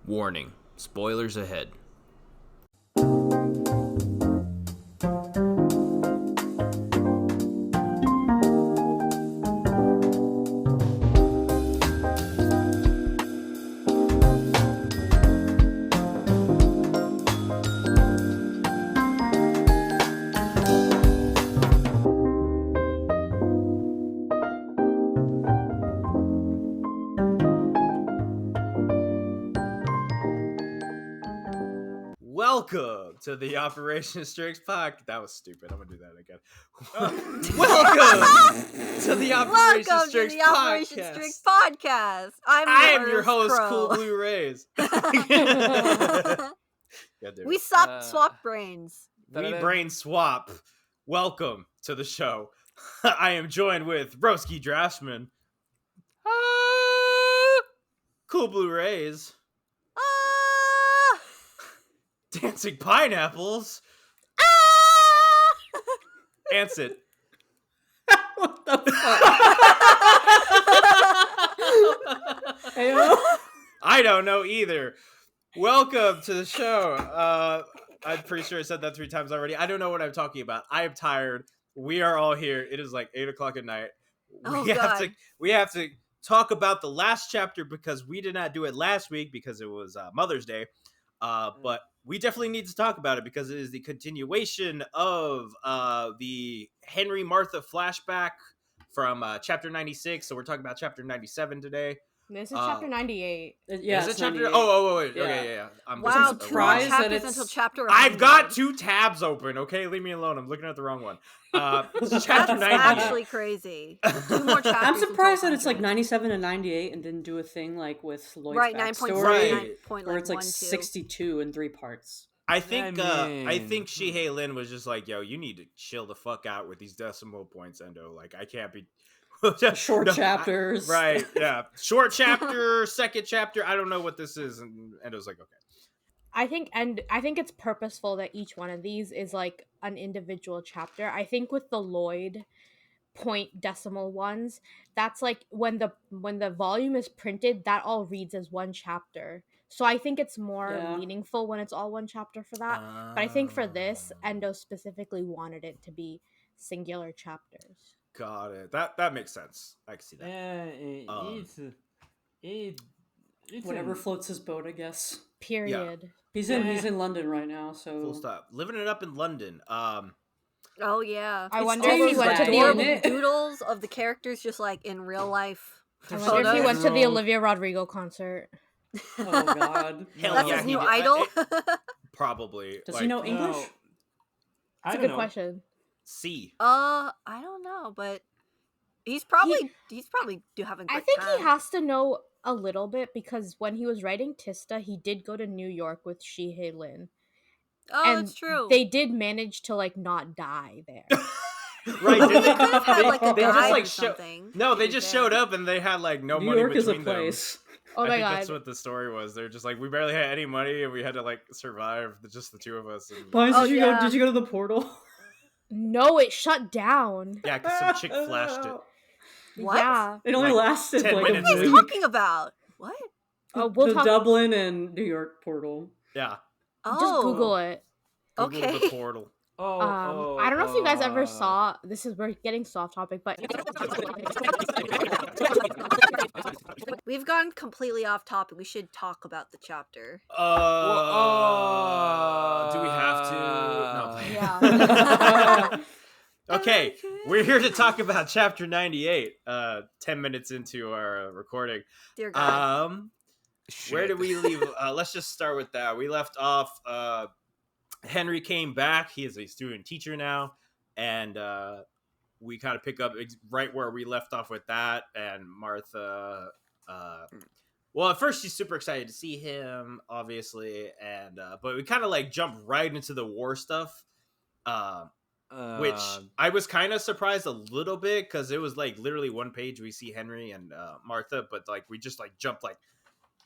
Warning, spoilers ahead. Welcome to the Operation STRIX podcast. That was stupid. I'm gonna do that again. Welcome to the Operation STRIX podcast. I am your host, Crow. Cool Blue Rays. We swap brains. We brain swap. Welcome to the show. I am joined with Broski Draftsman, Cool Blue Rays, Dancing Pineapples, Ansett. What the fuck? I don't know either. Welcome to the show. I'm pretty sure I said that 3 times already. I don't know what I'm talking about. I am tired. We are all here. It is like 8 o'clock at night. We have to talk about the last chapter because we did not do it last week because it was Mother's Day. But we definitely need to talk about it because it is the continuation of the Henry Martha flashback from chapter 96. So we're talking about chapter 97 today. This is chapter 98. Yeah, is it chapter? 98. Wait. Yeah. Okay, yeah. Wow, I'm 2 surprised that chapters it's- until chapter 100. I've got 2 tabs open. Okay, leave me alone. I'm looking at the wrong one. This is chapter That's 98. actually crazy. 2 more chapters. I'm surprised that until it's like 100. 97 and 98 and didn't do a thing like with Lloyd's Right, backstory, 9.7, where it's like 9.2. 62 in 3 parts. I think I Shihei Lin was just like, yo, you need to chill the fuck out with these decimal points, Endo. Like, I can't be Short No, chapters. right, yeah. Short chapter, second chapter. I don't know what this is. And Endo's like, okay. I think it's purposeful that each one of these is like an individual chapter. I think with the Lloyd point decimal ones, that's like when the volume is printed, that all reads as one chapter. So I think it's more meaningful when it's all one chapter for that. But I think for this, Endo specifically wanted it to be singular chapters. Got it. That makes sense. I can see that. It's Whatever floats his boat, I guess. Period. He's in London right now, so Full stop. Living it up in London. Oh yeah. I It's wonder all if he those went to the adorable doodles of the characters just like in real life. I wonder if he went to the Olivia Rodrigo concert. oh god. Hell That's yeah, his he new did. idol. Probably. Does he know English? That's a good question. C. I don't know, but he's probably having. I think he has to know a little bit because when he was writing Tista, he did go to New York with Shihei Lin. Oh, and that's true. They did manage to like not die there. Right? They could have had like a they just guide like or show. something. No, they just showed up and they had like no New money York is a between them. place. Oh I my think god. that's what the story was. They're just like, we barely had any money and we had to like survive, just the 2 of us. And... Pines, Oh, did you yeah. go to the portal? No, it shut down. Yeah, because some chick flashed it. What? Yeah. It only Like, lasted 10 like minutes What a are you week. talking about? What? Oh, we'll the talk. Dublin and New York portal. Yeah. Oh, Just Google it. Google Okay. the portal. I don't know if you guys ever saw. We're getting soft topic, but We've gone completely off topic. We should talk about the chapter. Do we have to? No. yeah. Okay, we're here to talk about chapter 98. 10 minutes into our recording. Dear God. Where did we leave? Let's just start with that. We left off. Henry came back. He is a student teacher now, and we kind of pick up right where we left off with that. And Martha, well, at first she's super excited to see him, obviously, and but we kind of like jump right into the war stuff, which I was kind of surprised a little bit because it was like literally 1 page we see Henry and Martha, but like we just like jump like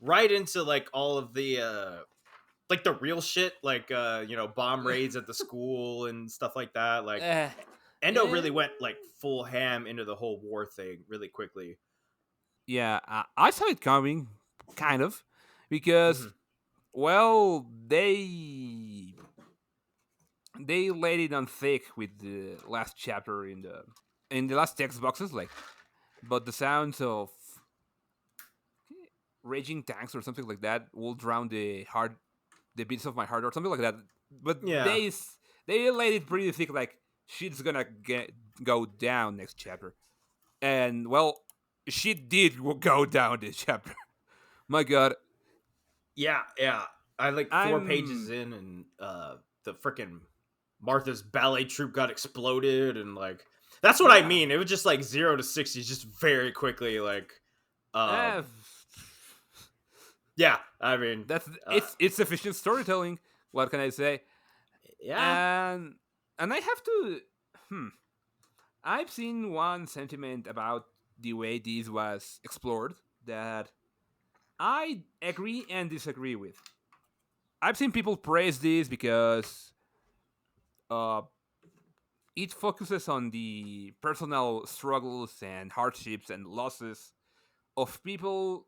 right into like all of the like the real shit, like bomb raids at the school and stuff like that. Like Endo really went like full ham into the whole war thing really quickly. Yeah, I saw it coming, kind of, because well, they laid it on thick with the last chapter in the last text boxes, like, but the sounds of raging tanks or something like that will drown the beats of my heart or something like that. But Yeah. they laid it pretty thick, like shit's gonna go down next chapter, and well, shit did go down this chapter. My God, Yeah, yeah. I like 4 pages I'm in, and the freaking Martha's ballet troupe got exploded, and like that's what I yeah. mean. It was just like 0 to 60, just very quickly. Like, Uh, yeah. I mean, that's uh, it's efficient storytelling. What can I say? yeah. And I have to. Hmm. I've seen one sentiment about the way this was explored that I agree and disagree with. I've seen people praise this because uh, it focuses on the personal struggles and hardships and losses of people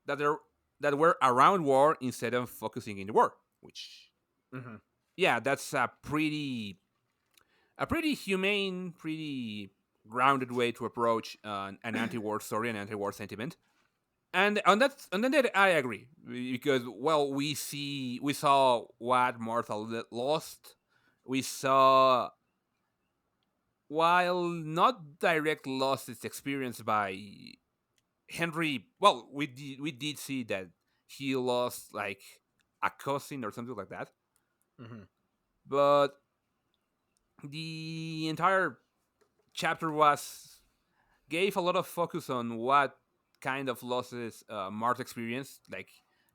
that are that were around war instead of focusing in the war. Which, Hmm. yeah, that's a pretty humane, pretty grounded way to approach an anti-war story, an anti-war sentiment. And on that I agree because well we saw what Martha lost. We saw, while not direct lost, its experience by Henry. Well, we did see that he lost like a cousin or something like that. Hmm. But the entire chapter was gave a lot of focus on what kind of losses Martha experienced, like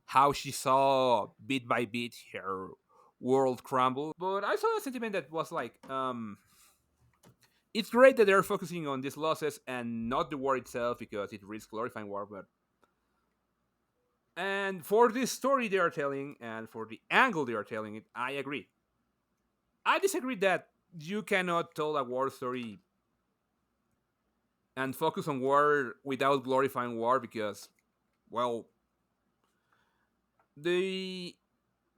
how she saw bit by bit her world crumble. But I saw a sentiment that was like, it's great that they're focusing on these losses and not the war itself because it risks glorifying war. But and for this story they are telling and for the angle they are telling it, I agree. I disagree that you cannot tell a war story and focus on war without glorifying war because, well, the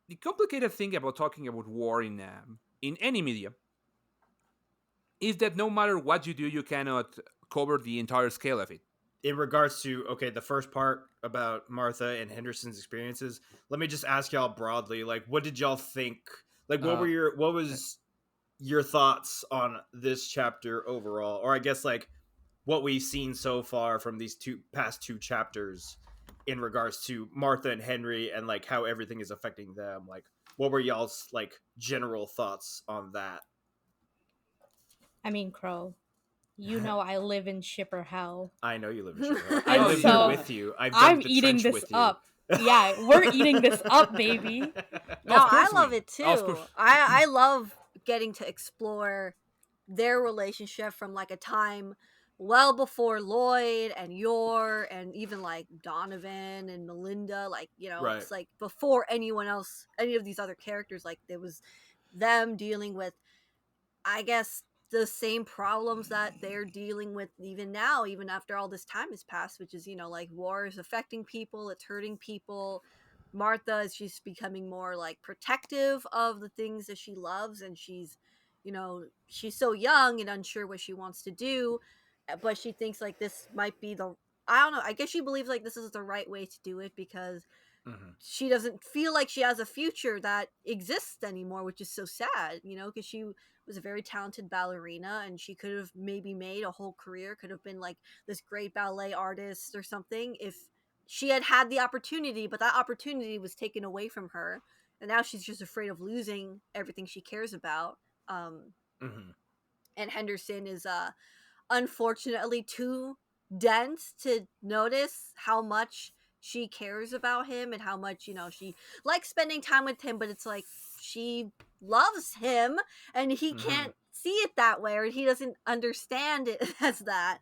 the complicated thing about talking about war in any media is that no matter what you do, you cannot cover the entire scale of it. In regards to the first part about Martha and Henderson's experiences, let me just ask y'all broadly, like, what did y'all think? Like, Uh, what was your thoughts on this chapter overall, or I guess like what we've seen so far from these past two chapters in regards to Martha and Henry and like how everything is affecting them? Like, what were y'all's like general thoughts on that? I mean, Crow, you know I live in shipper hell. I know you live in Chicago. I And live so here with you. I've I'm dug the eating trench this with you. up. Yeah, we're eating this up, baby. No, of I course love we, it of too. course. I love getting to explore their relationship from like a time well before Lloyd and Yor and even like Donovan and Melinda, like, Right. it's like before anyone else, any of these other characters, like there was them dealing with, I guess, the same problems that they're dealing with even now, even after all this time has passed, which is, like war is affecting people, it's hurting people. Martha is just becoming more like protective of the things that she loves, and she's so young and unsure what she wants to do, but she thinks like this might be I don't know, I guess she believes like this is the right way to do it because Mm-hmm. she doesn't feel like she has a future that exists anymore, which is so sad, because she was a very talented ballerina and she could have maybe made a whole career, could have been like this great ballet artist or something if she had had the opportunity, but that opportunity was taken away from her. And now she's just afraid of losing everything she cares about. Um, Mm-hmm. and Henderson is unfortunately too dense to notice how much she cares about him and how much she likes spending time with him, but it's like she loves him and he Mm-hmm. can't see it that way, or he doesn't understand it as that.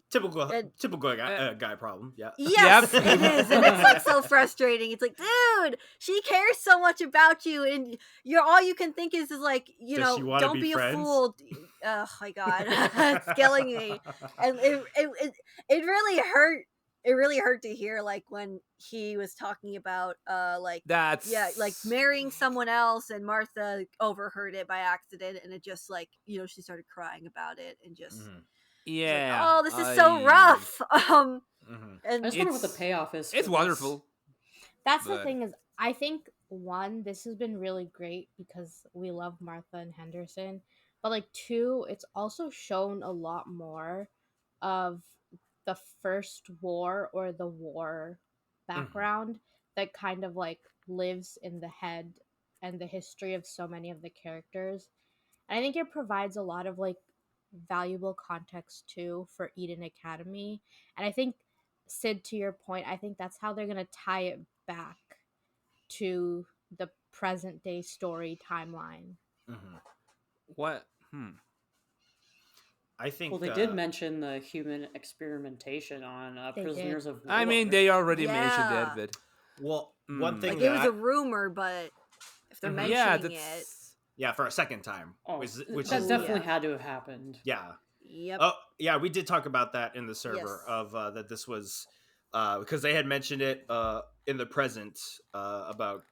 Typical, And typical Uh, guy problem. Yeah. Yep. yes, it is, and it's like so frustrating. It's like, dude, she cares so much about you, and you're all you can think is like, Does she want to don't be be a friends? fool. Oh my god, it's killing me, and it really hurt. it really hurt to hear like when he was talking about like That's like marrying someone else, and Martha overheard it by accident, and it just like she started crying about it and just. Mhm. It's like, yeah. oh, this is so rough. Mhm. And I just wonder what the It's- payoff is. For It's this. wonderful. That's the But- thing is, I think one, this has been really great because we love Martha and Henderson, but like two, it's also shown a lot more of the first war or the war background that kind of like lives in the head and the history of so many of the characters. And I think it provides a lot of like valuable context too for Eden Academy. And I think, Sid, to your point, I think that's how they're going to tie it back to the present day story timeline. Mhm. What? I think. Well, they did mention the human experimentation on They prisoners did. of war. I mean, they already mentioned Yeah. that, but Well, one Mm. thing like that it was I- a rumor, but if they're Mhm. yeah, mentioning it, that's yeah, for a second time, Oh, which that is definitely had to have happened. yeah. yep. Oh, yeah, we did talk about that in the server Yes. of that this was because they had mentioned it in the present about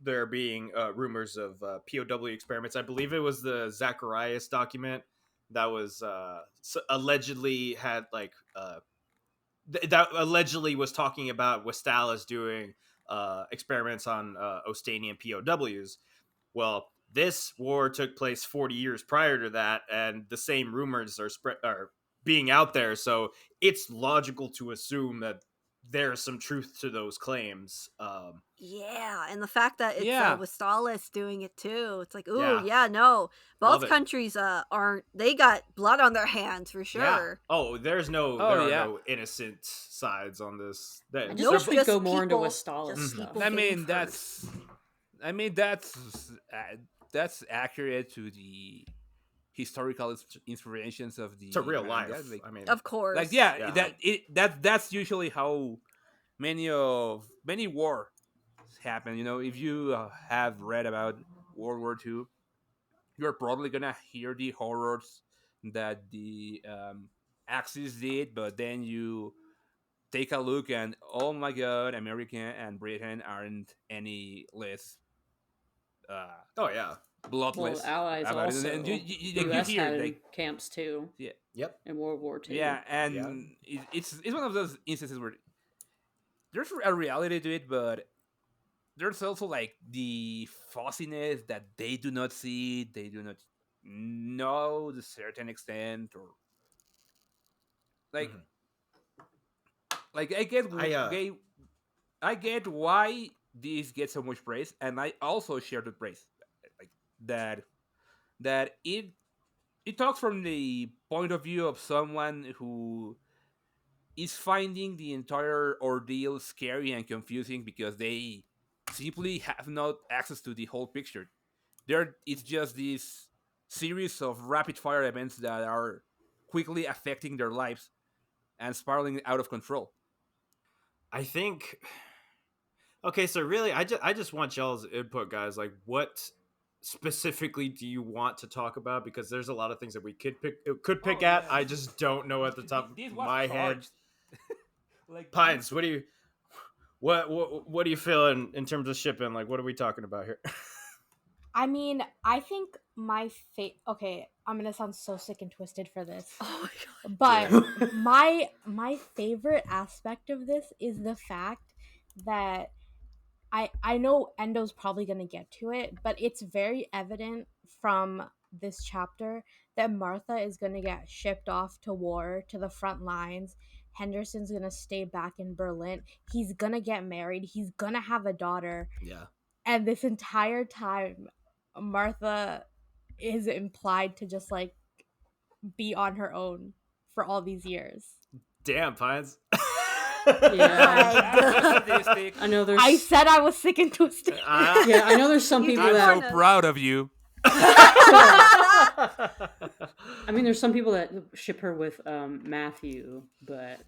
there being rumors of POW experiments. I believe it was the Zacharias document that was allegedly had like that allegedly was talking about Westalis doing experiments on Ostanian POWs. Well, this war took place 40 years prior to that, and the same rumors are being out there. So it's logical to assume that there's some truth to those claims. Yeah, and the fact that it's Yeah. Westalis doing it too. It's like, ooh, Yeah. yeah, no. Love Both it. countries aren't they got blood on their hands for Yeah. sure. Oh, there's no Oh, there are yeah. no innocent sides on this. I just Nope, wish we'd just go more into people- Westalis just stuff. people. I getting mean, hurt. that's accurate to the historical inspirations of the To real manga. life. Like, I mean, Of course. like Yeah. that's usually how many war happen. If you have read about World War II, you're probably gonna hear the horrors that the Axis did, but then you take a look and oh my god, America and Britain aren't any less oh yeah. bloodless. Well, Allies about it. also. And you U.S. hear had like camps too yeah, Yep. in World War II. yeah, and Yeah. it's one of those instances where there's a reality to it, but there's also like the fuzziness that they do not see, they do not know to a certain extent, or like Mhm. like I I get why these get so much praise, and I also share the praise, like that it talks from the point of view of someone who is finding the entire ordeal scary and confusing because they simply have not access to the whole picture. It's just this series of rapid fire events that are quickly affecting their lives and spiraling out of control. I think. Okay, so really, I just want y'all's input, guys. Like, what specifically do you want to talk about? Because there's a lot of things that we could pick Oh, at. yeah. I just don't know at the top This of was my head. charged. Like Pines, what do you what do you feel in terms of shipping? Like, what are we talking about here? I mean, I think my okay, I'm gonna sound so sick and twisted for this, Oh my god. but my favorite aspect of this is the fact that I know Endo's probably gonna get to it, but it's very evident from this chapter that Martha is gonna get shipped off to war, to the front lines. Henderson's gonna stay back in Berlin. He's gonna get married. He's gonna have a daughter. Yeah. And this entire time, Martha is implied to just like be on her own for all these years. Damn, Pines. Yeah. Sadistic. I know there's. I said I was sick and twisted. Yeah, I know there's some You people do that. I'm so proud of you. I mean, there's some people that ship her with Matthew, but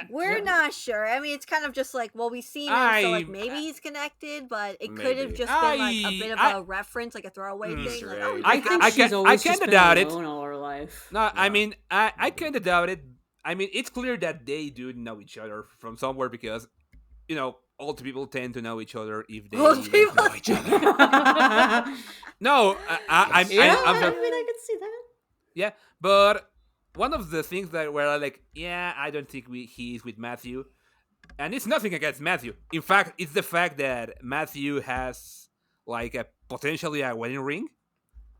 We're not sure. I mean, it's kind of just like, well, we've seen him, so like I- maybe he's connected, but it could have Maybe. just been like a bit of I- a reference, like a throwaway thing. Easter Like, egg. oh, I yeah. think I she's ca- always I just kinda been doubt it. alone all her life. No, I Yeah. mean, I kind of doubt it. I mean, it's clear that they do know each other from somewhere because, old people tend to know each other if they Old people know each other. No, I'm I could see that. yeah, but one of the things that were like, I don't think he's with Matthew, and it's nothing against Matthew. In fact, it's the fact that Matthew has like potentially a wedding ring.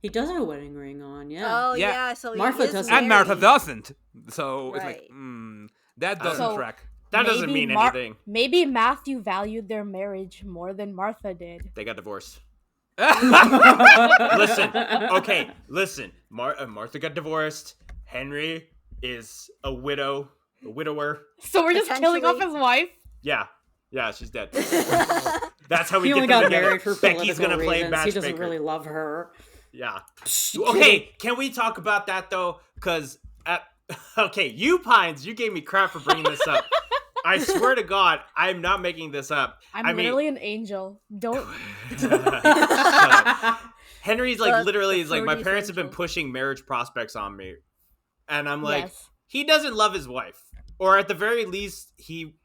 He does have a wedding ring on, yeah. Oh Yeah. yeah, so Martha he is doesn't. And Martha married. doesn't. So it's like, Right. that doesn't So- track. That doesn't mean anything. Maybe Matthew valued their marriage more than Martha did. They got divorced. Listen. Listen. Martha got divorced. Henry is a widower. So we're just killing off his wife? Yeah, she's dead. That's how we He get only them got together. married for Becky's political gonna play reasons. He doesn't matchmaker. really love her. Yeah. Okay, can we talk about that though? Because you Pines, you gave me crap for bringing this up. I swear to God, I'm not making this up. I'm literally an angel. Don't. Henry's like literally is like, my flirty parents have been essential. pushing marriage prospects on me, and I'm like, Yes. he doesn't love his wife, or at the very least, he,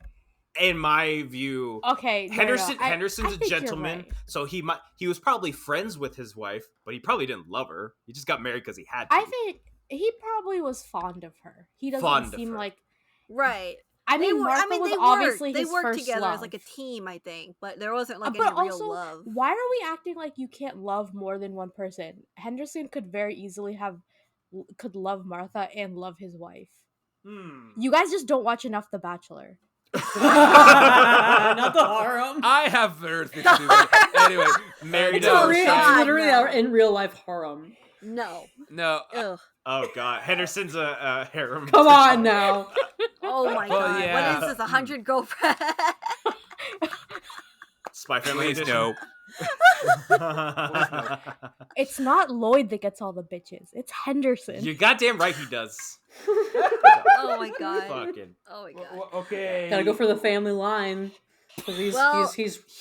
in my view, Okay. no, Henderson's I a think you're gentleman, right. so he was probably friends with his wife, but he probably didn't love her. He just got married because he had to. I think he probably was fond of her. He doesn't Fond of seem her. like. Right. I mean, Martha was they obviously worked. They his worked first together love. as like a team, I think, but there wasn't like But any also, real love. why are we acting like you can't love more than one person? Henderson could very easily could love Martha and love his wife. You guys just don't watch enough The Bachelor. Not the harem. I have better things to do. Anyway, married It's, No, to it's God, literally no. our in real life harem. No. No, Ugh. Oh God, Henderson's a harem. Come on now. Oh my Well, God. yeah. What is this? 100 girlfriends? Spy Family please Edition. no. It's not Lloyd that gets all the bitches. It's Henderson. You're goddamn right he does. Oh my God. Fucking. Oh my God. Okay. Gotta go for the family line. 'Cause he's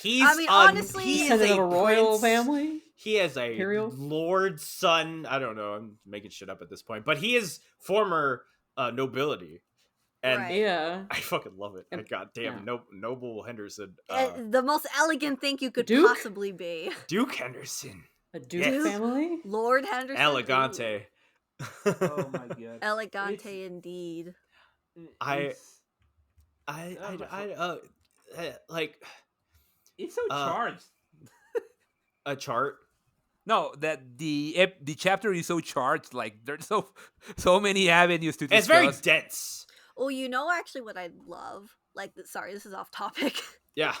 He's I mean, honestly, he is descendant of a royal prince. family. He is a Imperial? lord's son. I don't know. I'm making shit up at this point, but he is former nobility, and Right. Yeah. I fucking love it. And- Goddamn, Noble Henderson, The most elegant thing you could Duke? possibly be. Duke Henderson, A Duke Yes. family? Lord Henderson. elegante. Oh my God. Elegante indeed. Like It's so Uh, charged. a chart. No, that the chapter is so charged. Like there's so many avenues to discuss. It's very dense. Oh, you know actually what I love? Like, sorry, this is off topic. Yeah.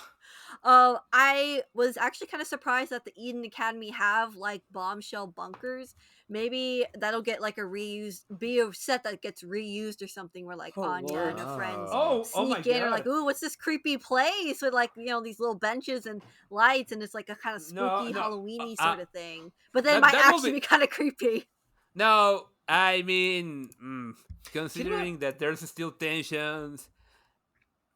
I was actually kind of surprised that the Eden Academy have like bombshell bunkers. Maybe that'll get like be a set that gets reused or something where like Oh, Anya Lord. and her friends Oh sneak my in or like, God. ooh, what's this creepy place with like, these little benches and lights and it's like a kind of spooky No, Halloween-y uh, sort of thing. But then it that might will actually be- be kind of creepy. No, I mean, considering that there's still tensions,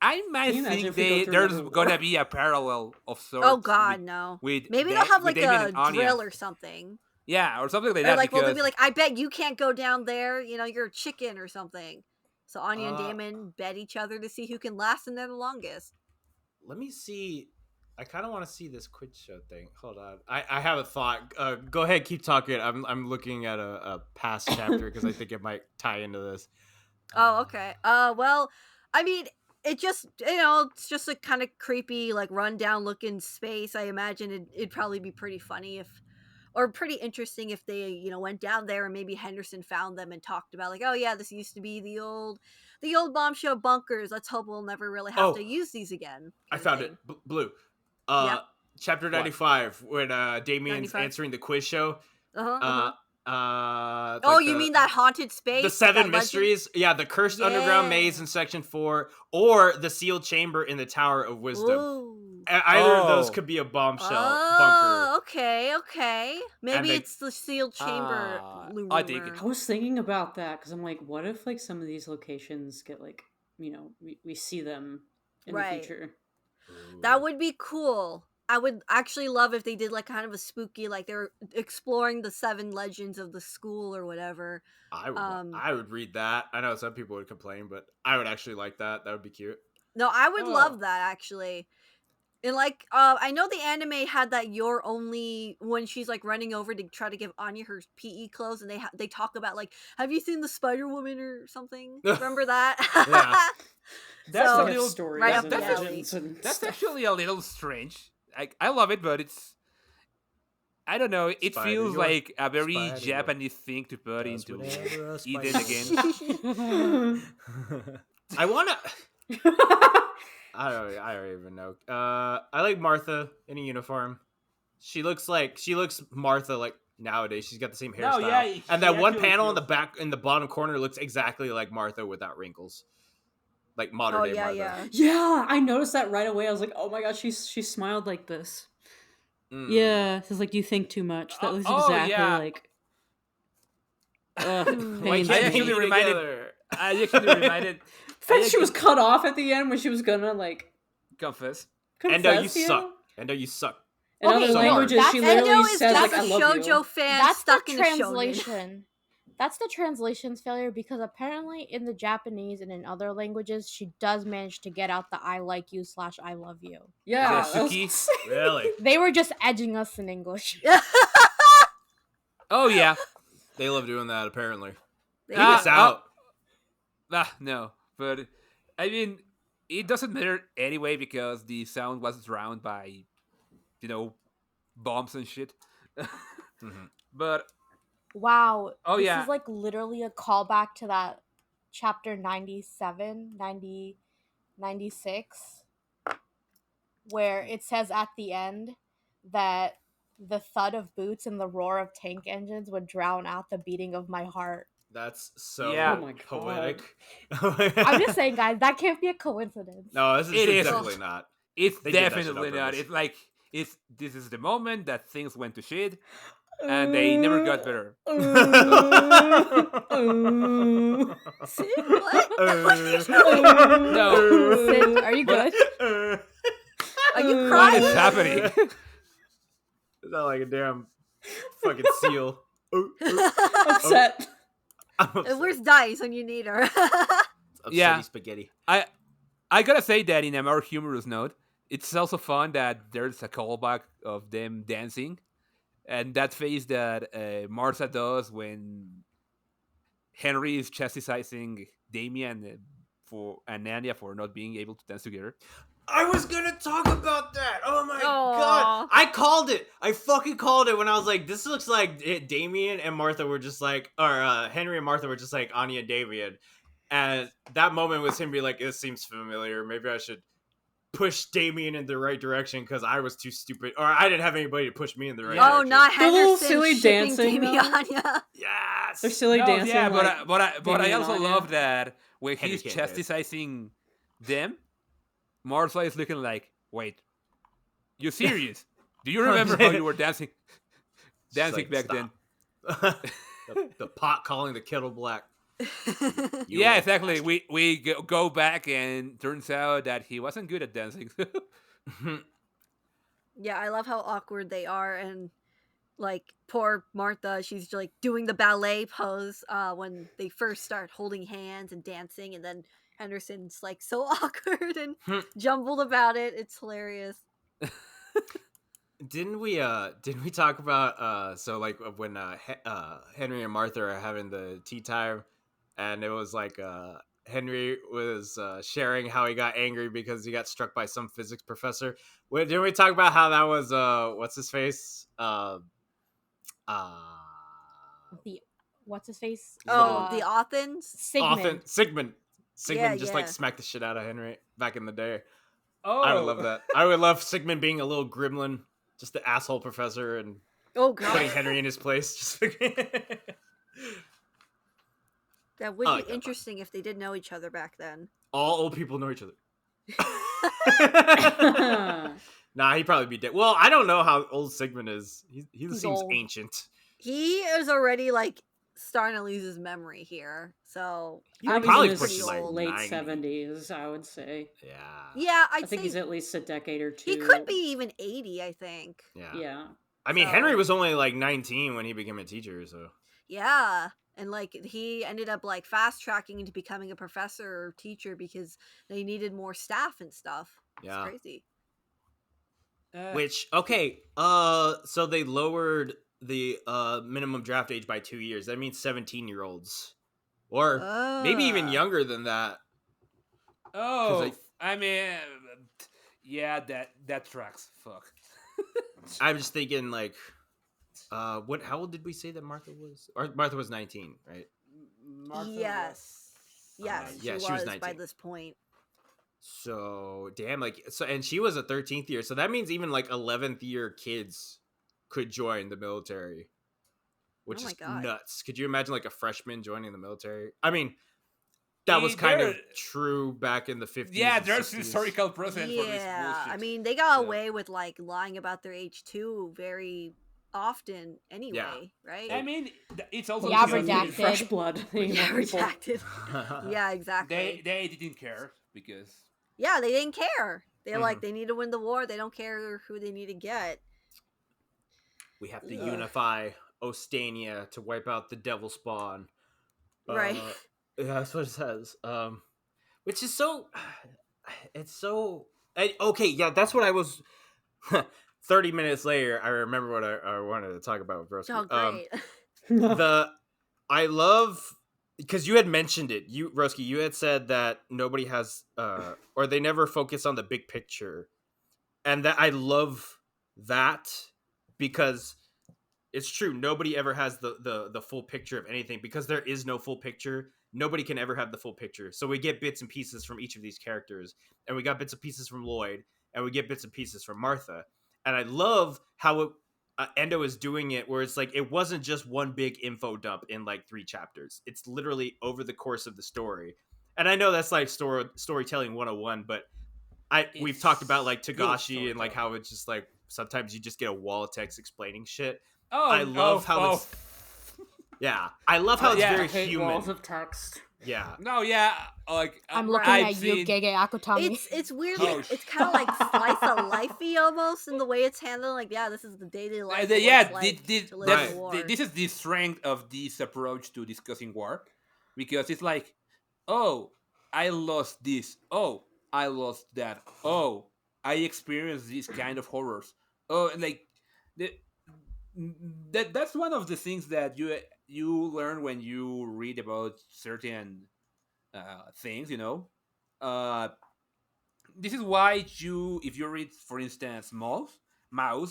I might Can you imagine think if we go through there's another gonna war? be a parallel of sorts. Oh God, no. with Maybe Da- they'll have with like Damien a and Anya. drill or something. Yeah, or something like Or that. like, well, they'll because be like, I bet you can't go down there. You're a chicken or something. So Anya and Uh, Damon bet each other to see who can last in there the longest. Let me see. I kind of want to see this quiz show thing. Hold on. I have a thought. Go ahead, keep talking. I'm looking at a past chapter because I think it might tie into this. Oh, okay. Well, I mean, it just, it's just a kind of creepy, like rundown looking space. I imagine it'd probably be pretty funny or pretty interesting if they, went down there and maybe Henderson found them and talked about like, oh yeah, this used to be the old bombshell bunkers. Let's hope we'll never really have to use these again. I kind of found thing. it. Blue. Yeah. Chapter 95 when Damien's 95? answering the quiz show. Uh-huh. Oh, Oh, you mean that haunted space? the that seven legend? mysteries? Yeah, the cursed underground Yeah. maze in section 4, or the sealed chamber in the Tower of Wisdom. Ooh. Either of those Oh. could be a bombshell Oh, okay. Maybe they- it's the sealed chamber. I dig it. I was thinking about that because I'm like, what if like some of these locations get like, we see them in Right. the future. bunker. That would be cool. I would actually love if they did like kind of a spooky, like they're exploring the 7 legends of the school or whatever. I would read that. I know some people would complain, but I would actually like that. That would be cute. No, I would Oh. love that actually. And like, I know the anime had that You're Only when she's like running over to try to give Anya her PE clothes, and they talk about like, have you seen the Spider Woman or something? Remember that? Yeah. That's So, a little stories right and up the alley. legends and That's stuff. actually a little strange. I love it, but it's I don't know. It Spider feels York. like a very Spider York. Japanese thing to put Does into whatever a Eden spider again. I wanna. I don't even know. I like Martha in a uniform. She looks Martha like nowadays. She's got the same No, hairstyle. yeah, she and that one actually panel in the feels- back in the bottom corner looks exactly like Martha without wrinkles, like modern Oh day yeah, Martha. yeah. Yeah, I noticed that right away. I was like, oh my god, she smiled like this. Mm. Yeah, it's like you think too much. That looks oh, exactly yeah. like. Why Pains can't I me. they be together? I actually reminded. The fact she was cut off at the end when she was gonna like confess. confess. Endo, you suck. Endo, you suck. In Okay, other no, languages, that's- she Endo literally is says just like, a "I love shoujo you." fan That's stuck the in a shonen. translation. That's the translation's failure because apparently in the Japanese and in other languages, she does manage to get out the "I like you" / "I love you." Yeah, Is that that was Suki? insane. Really? They were just edging us in English. Oh yeah. They love doing that. Apparently, They keep us do. out. No, but I mean, it doesn't matter anyway because the sound was drowned by, bombs and shit. Mhm. But Wow. Oh, this yeah. is like literally a callback to that chapter 97, 90, 96, where it says at the end that the thud of boots and the roar of tank engines would drown out the beating of my heart. That's so Yeah. Oh my God. poetic. I'm just saying, guys, that can't be a coincidence. No, this is It is. definitely not. it's They did that shit definitely on not. purpose. It's like this is the moment that things went to shit, and they never got better. See? What? What are you doing? No. Sid, are you But- good? Are you What crying? is happening? It's not like a damn fucking seal. Upset. I'm upset. Where's Dice when you need her? Yeah. Upsetty spaghetti. I gotta say that in a more humorous note, it's also fun that there's a callback of them dancing, and that face that Martha does when Henry is chastising Damien and Anya for not being able to dance together. I was gonna talk about that. Oh my Aw. god! I called it. I fucking called it when I was like, "This looks like Damien and Martha were just like, or Henry and Martha were just like Anya and Damien." And that moment was him being like, "This seems familiar. Maybe I should push Damien in the right direction because I was too stupid, or I didn't have anybody to push me in the right Oh, direction." not They're little Henderson silly shipping dancing, though. Damiania. Yes. They're silly No, dancing. yeah, like, but I Damien and also Anya. love that when Henry he's can't dance. chastising them, Martha is looking like, "Wait, you serious? Do you remember how you were dancing She's like, back then?" "Stop." the pot calling the kettle black. You Yeah, old exactly. We go back and turns out that he wasn't good at dancing. bastard. Yeah, I love how awkward they are, and like poor Martha, she's like doing the ballet pose when they first start holding hands and dancing, and then Henderson's like so awkward and jumbled about it. It's hilarious. Didn't we talk about so like when Henry and Martha are having the tea time, and it was like Henry was sharing how he got angry because he got struck by some physics professor. Didn't we talk about how that was what's his face? The what's his face? Oh, the Athens. Sigmund. Sigmund Yeah, just like yeah. smacked the shit out of Henry back in the day. Oh, I would love that. I would love Sigmund being a little gremlin, just the asshole professor, and Oh putting god, Henry in his place. Just that would I be like that interesting if they did know each other back then. all old people know each other. Nah, he'd probably be dead. Well, I don't know how old Sigmund is. He He's seems old. ancient. He is already like starting to lose his memory here. So He I looks was Probably in his pushing like late 90. 70s, I would say. Yeah. yeah, I I'd think say he's at least a decade or two. he could be even 80. I think. Yeah. Yeah. I mean, Henry So- was only like 19 when he became a teacher, so. Yeah. And like he ended up like fast tracking into becoming a professor or teacher because they needed more staff and stuff. Yeah. It's crazy. Which, okay, so they lowered the minimum draft age by 2 years. That means 17-year-olds. Or maybe even younger than that. Oh, I mean, yeah, that tracks. Fuck. I'm just thinking like what how old did we say that Martha was? Or Martha was 19, right? Martha Yes. Yes, yeah, she she was was by 19. this point. So, damn, like so and she was a 13th year. So that means even like 11th year kids could join the military. Which Oh my is God. nuts. Could you imagine like a freshman joining the military? I mean, that was kind of true back in the 50s. Yeah, and there's 60s. historical precedent for this Yeah, bullshit. I mean, they got So- away with like lying about their age too very often anyway, right? I mean, it's also Yeah, because redacted. Fresh blood. Yeah, people. redacted. Yeah, exactly. they didn't care because Yeah, they didn't care. They're Mhm. like, they need to win the war. They don't care who they need to get. We have to Ugh. unify Ostania to wipe out the devil spawn. Right. Yeah, that's what it says. Which is so. It's so. Okay, yeah, that's what I was. 30 minutes later, I remember what I wanted to talk about with Broski. Oh, great. I love because you had mentioned it. You Broski, you had said that nobody has or they never focus on the big picture. And that I love that because it's true. Nobody ever has the full picture of anything because there is no full picture. Nobody can ever have the full picture. So we get bits and pieces from each of these characters, and we got bits and pieces from Lloyd, and we get bits and pieces from Martha. And I love how Endo is doing it, where it's like it wasn't just one big info dump in like 3 chapters. It's literally over the course of the story. And I know that's like storytelling 101, but we've talked about like Tagashi and like how it's just like sometimes you just get a wall of text explaining shit. I love how it's yeah. I love how it's very human. Walls of text. Yeah. no, yeah, like I'm looking I've at you, seen- Gege Akutami. It's weird. Oh, It's kind of like slice of lifey almost in the way it's handled. Like, yeah, this is the day-to-day life. of what it's like to live in war. this is the strength of this approach to discussing war, because it's like, oh, I lost this. Oh, I lost that. Oh, I experienced these kind of horrors. Oh, and like that's one of the things that you learn when you read about certain things. This is why if you read, for instance, Mouse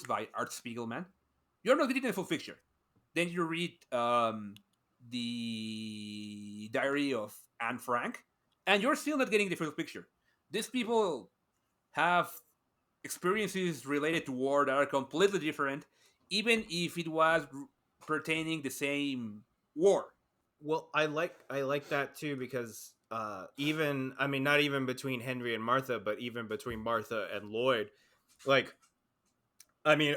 by Art Spiegelman, you're not getting the full picture. Then you read the Diary of Anne Frank, and you're still not getting the full picture. These people have experiences related to war that are completely different, even if it was pertaining the same war. Well, I like that too because even I mean not even between Henry and Martha, but even between Martha and Lloyd, like I mean,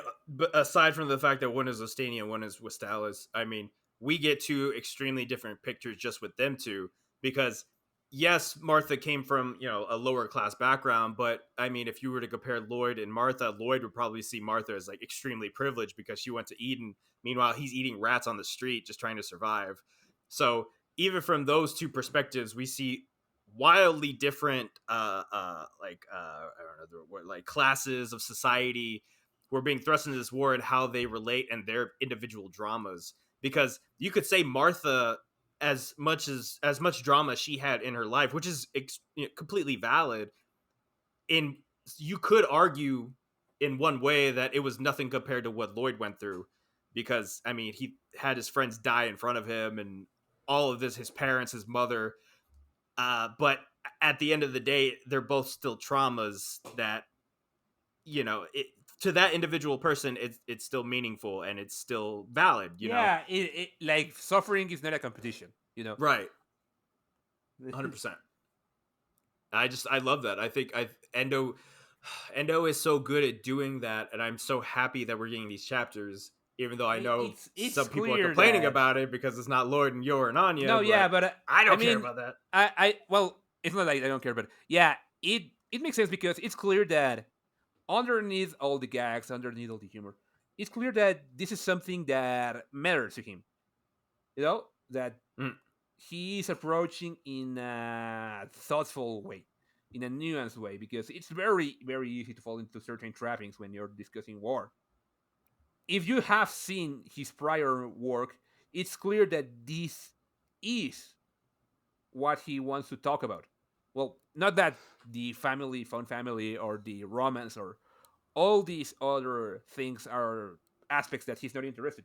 aside from the fact that one is Ostania and one is Westalis, I mean, we get 2 extremely different pictures just with them two because yes, Martha came from, a lower class background, but I mean, if you were to compare Lloyd and Martha, Lloyd would probably see Martha as like extremely privileged because she went to Eden. Meanwhile, he's eating rats on the street just trying to survive. So even from those 2 perspectives, we see wildly different, I don't know, like classes of society who are being thrust into this war and how they relate and their individual dramas. Because you could say Martha, as much drama she had in her life, which is completely valid, you could argue in one way that it was nothing compared to what Lloyd went through, because I mean he had his friends die in front of him and all of this, his parents, his mother, but at the end of the day they're both still traumas that to that individual person it's still meaningful and it's still valid, you know. It like suffering is not a competition, Right. 100%. I love that. I think Endo is so good at doing that, and I'm so happy that we're getting these chapters Even though I know it's some people are clear complaining that about it because it's not Lloyd and Yor and Anya. no, yeah, but I don't I care mean, about that. well, it's not like I don't care, but yeah, it makes sense because it's clear that underneath all the gags, underneath all the humor, it's clear that this is something that matters to him. You know that Mm. he is approaching in a thoughtful way, in a nuanced way, because it's very, very easy to fall into certain trappings when you're discussing war. If you have seen his prior work, it's clear that this is what he wants to talk about. Well, not that the family, found family, or the romance, or all these other things are aspects that he's not interested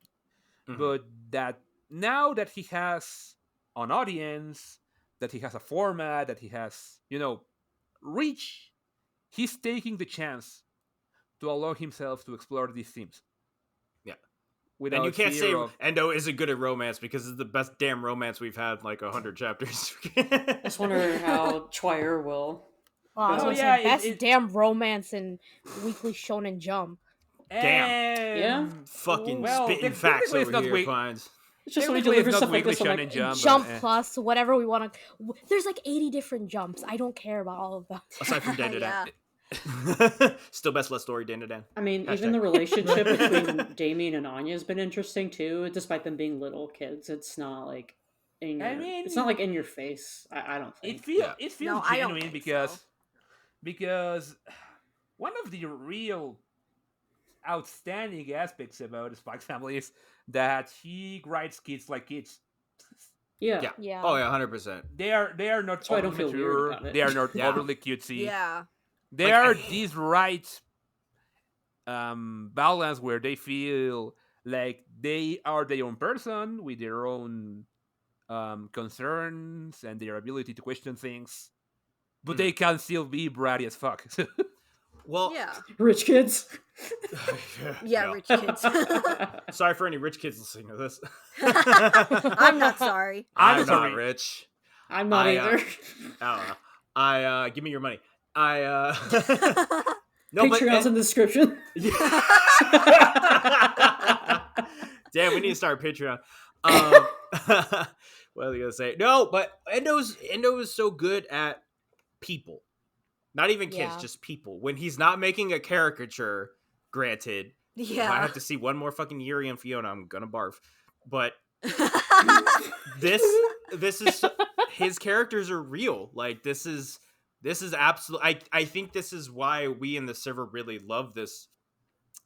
in, Mhm. but that now that he has an audience, that he has a format, that he has, reach, he's taking the chance to allow himself to explore these themes Yeah. And you without can't say fear of. Endo isn't good at romance because it's the best damn romance we've had in like 100 chapters. I just wonder how Choir will Oh, I was go. Oh gonna yeah, say best damn romance in Weekly Shonen Jump. Damn. Yeah? Fucking Well, spitting facts technically it's over not here, Pines. It's just when you technically it's deliver not stuff like Weekly this, I'm like, Shonen Jump, Jump but Plus, whatever we want to. There's like 80 different jumps. I don't care about all of them. Aside from Dan Yeah. Still best love story, Dan. I mean, even Hashtag. the relationship between Damien and Anya has been interesting too, despite them being little kids. It's not like it's not like in your face. I don't think. it feels No, I don't genuine think so. because one of the real outstanding aspects about the Spike family is that he writes kids like kids. Yeah. Yeah. Oh yeah, 100%. They are not That's why I don't overly feel weird mature. about it. They are not Yeah. overly cutesy. Yeah. They Like, are these right balance where they feel like they are their own person with their own concerns and their ability to question things, but they can still be bratty as fuck. Well, Yeah. Rich kids. Yeah, rich kids. Sorry for any rich kids listening to this. I'm not sorry. I'm I'm sorry. not rich. I'm not I, either. I don't know. Give me your money. No, Patreon's in the description. Damn, we need to start a Patreon. What are you gonna say? No, but Endo is so good at people. Not even kids, Yeah. just people. When he's not making a caricature, granted. If I Yeah. have to see one more fucking Yuri and Fiona, I'm gonna barf. But this is his characters are real. Like this is absolute. I think this is why we in the server really love this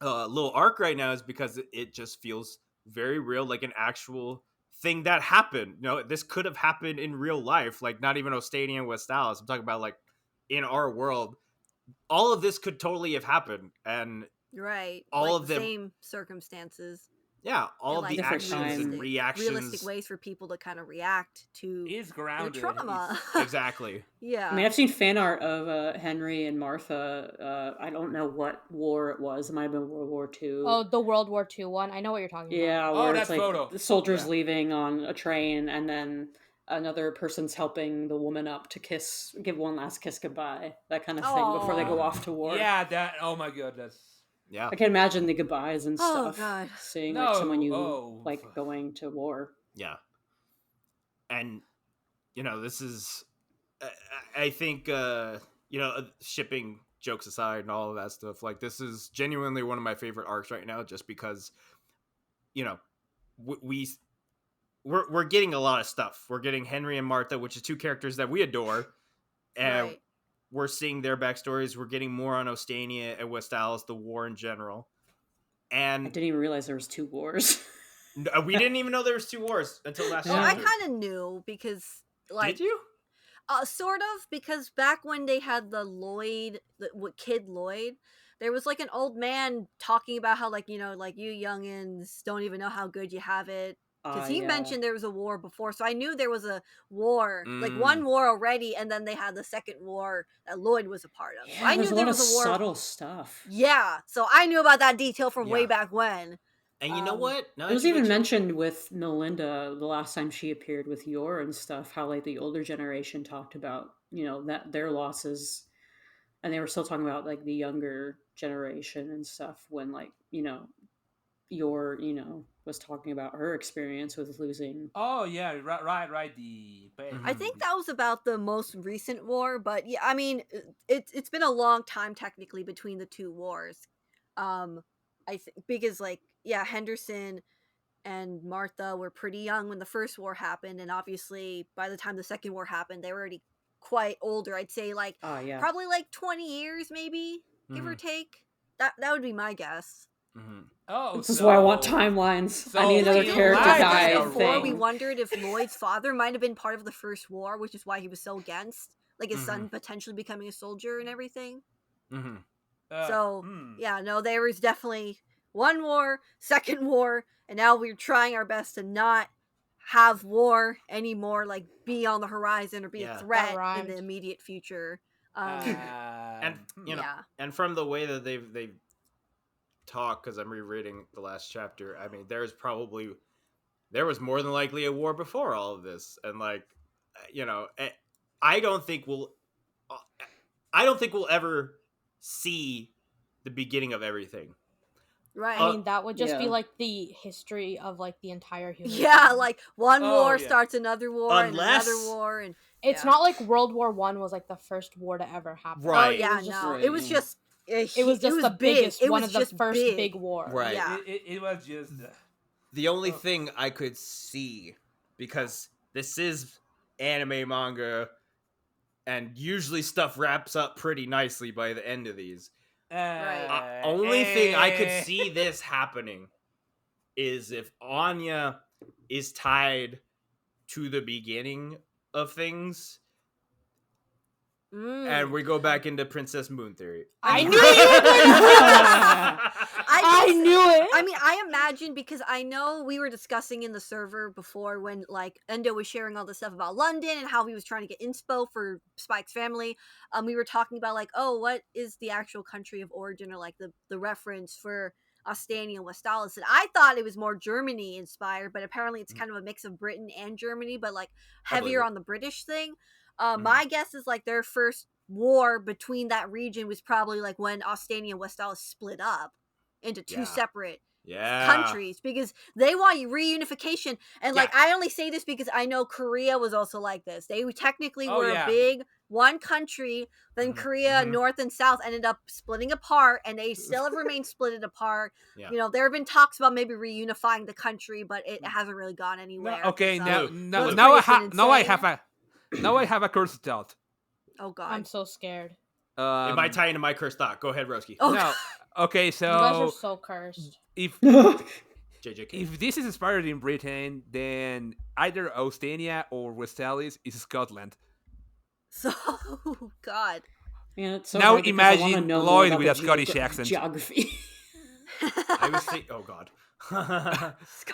little arc right now, is because it just feels very real, like an actual thing that happened. This could have happened in real life, like not even Ostania and West Dallas. I'm talking about like in our world. All of this could totally have happened, and Right. all like of the them, same circumstances. all and, of the different actions time. and reactions. Realistic ways for people to kind of react to Is the grounded. trauma. Exactly. Yeah. I mean, I've seen fan art of Henry and Martha. I don't know what war it was. It might have been World War II. Oh, the World War II one. I know what you're talking about. Yeah, Oh, where that it's like photo. the soldiers Yeah. leaving on a train, and then another person's helping the woman up to give one last kiss goodbye, that kind of thing, before they go Aw. off to war. Yeah, that. Oh my god, that's. Yeah. I can imagine the goodbyes and Oh, stuff. God. Seeing No, like someone you oh. like going to war. Yeah. And this is I think shipping jokes aside and all of that stuff, like this is genuinely one of my favorite arcs right now, just because we're getting a lot of stuff. We're getting Henry and Martha, which is two characters that we adore, and Right. we're seeing their backstories. We're getting more on Ostania and West Dallas, the war in general. I And didn't even realize there was 2 wars. we didn't even know there was 2 wars until last Oh, I chapter. kind of knew because, like, Did you? Sort of, because back when they had the Lloyd, Kid Lloyd, there was like an old man talking about how, like, like you youngins don't even know how good you have it. Because he Yeah. mentioned there was a war before, so I knew there was a war, like Mm. one war already, and then they had the second war that Lloyd was a part of. So Yeah, I knew there's a there lot of was a war. subtle stuff. Yeah, so I knew about that detail from way Yeah. back when. And you know what? Now It that was you even mention- mentioned with Melinda the last time she appeared with Yor and stuff, how like the older generation talked about, that their losses, and they were still talking about like the younger generation and stuff when, like, was talking about her experience with losing. Oh yeah, right. The I think that was about the most recent war, but yeah, I mean, it's been a long time technically between the two wars. I think because like yeah, Henderson and Martha were pretty young when the first war happened, and obviously by the time the second war happened, they were already quite older. I'd say like Yeah. probably like 20 years, maybe give or take. That would be my guess. Oh, this is why I want timelines. I need another character die. Before we wondered if Lloyd's father might have been part of the first war, which is why he was so against like his son potentially becoming a soldier and everything. Yeah, no, there was definitely one war, second war, and now we're trying our best to not have war anymore, like be on the horizon or be a threat in the immediate future. And you know, and from the way that they've talked, because I'm rereading the last chapter, I mean, there was more than likely a war before all of this, and like, you know, I don't think we'll ever see the beginning of everything. Right. I mean, that would just be like the history of like the entire human. Yeah, like one war starts another war and another war, and it's not like World War I was like the first war to ever happen. Right. Oh yeah, it was just the biggest, one of the first big wars. Right. Yeah. It was just the only thing I could see, because this is anime manga, and usually stuff wraps up pretty nicely by the end of these. Only thing I could see this happening is if Anya is tied to the beginning of things, and we go back into Princess Moon theory. I knew you were going to do this! I knew it. I mean, I imagine, because I know we were discussing in the server before when like Endo was sharing all this stuff about London and how he was trying to get inspo for Spike's family. We were talking about like, oh, what is the actual country of origin, or like the reference for Ostania and Westalis. And I thought it was more Germany inspired, but apparently it's kind of a mix of Britain and Germany, but like heavier on the British thing. My guess is like their first war between that region was probably like when Ostania and Westalis split up into two separate countries, because they want reunification. And like, I only say this because I know Korea was also like this. They technically were a big one country, then Korea North and South ended up splitting apart, and they still have remained split apart. You know, there have been talks about maybe reunifying the country, but it hasn't really gone anywhere. Okay, so now I have a cursed thought. Oh god, I'm so scared. It might tie into my cursed thought. Go ahead, Roski. Oh, no. Okay, so you guys are so cursed. If JJK. If this is inspired in Britain, then either Ostania or Westalis is Scotland. So, God. Man, so now imagine Lloyd with a Scottish accent. Geography. I was thinking, oh God.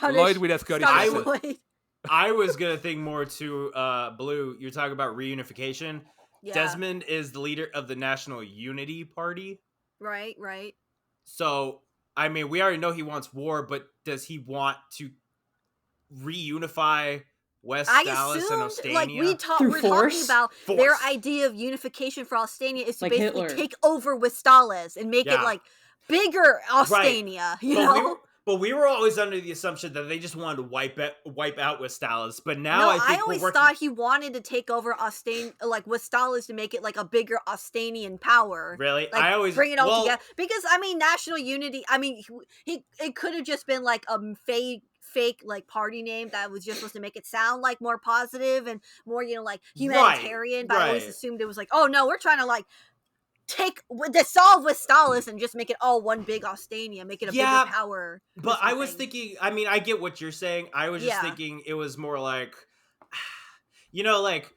Lloyd with a Scottish accent. I was gonna think more to Blue. You're talking about reunification. Yeah. Desmond is the leader of the National Unity Party. Right, right. So, I mean, we already know he wants war, but does he want to reunify Westalis and Ostania? Like we're talking about their idea of unification for Ostania is to like basically Hitler. Take over Westalis and make it like bigger Ostania. Right. You know. But we were always under the assumption that they just wanted to wipe out Westalis. But now I always thought he wanted to take over Westalis to make it like a bigger Ostanian power. Really? Like, I always bring it all together. Because I mean, National Unity. I mean, it could have just been like a fake like party name that was just supposed to make it sound like more positive and more like humanitarian. But I always assumed it was like, oh no, we're trying to like dissolve Westalis and just make it all one big Ostania, make it a bigger power. But I was thinking, I mean, I get what you're saying. I was just thinking it was more like, like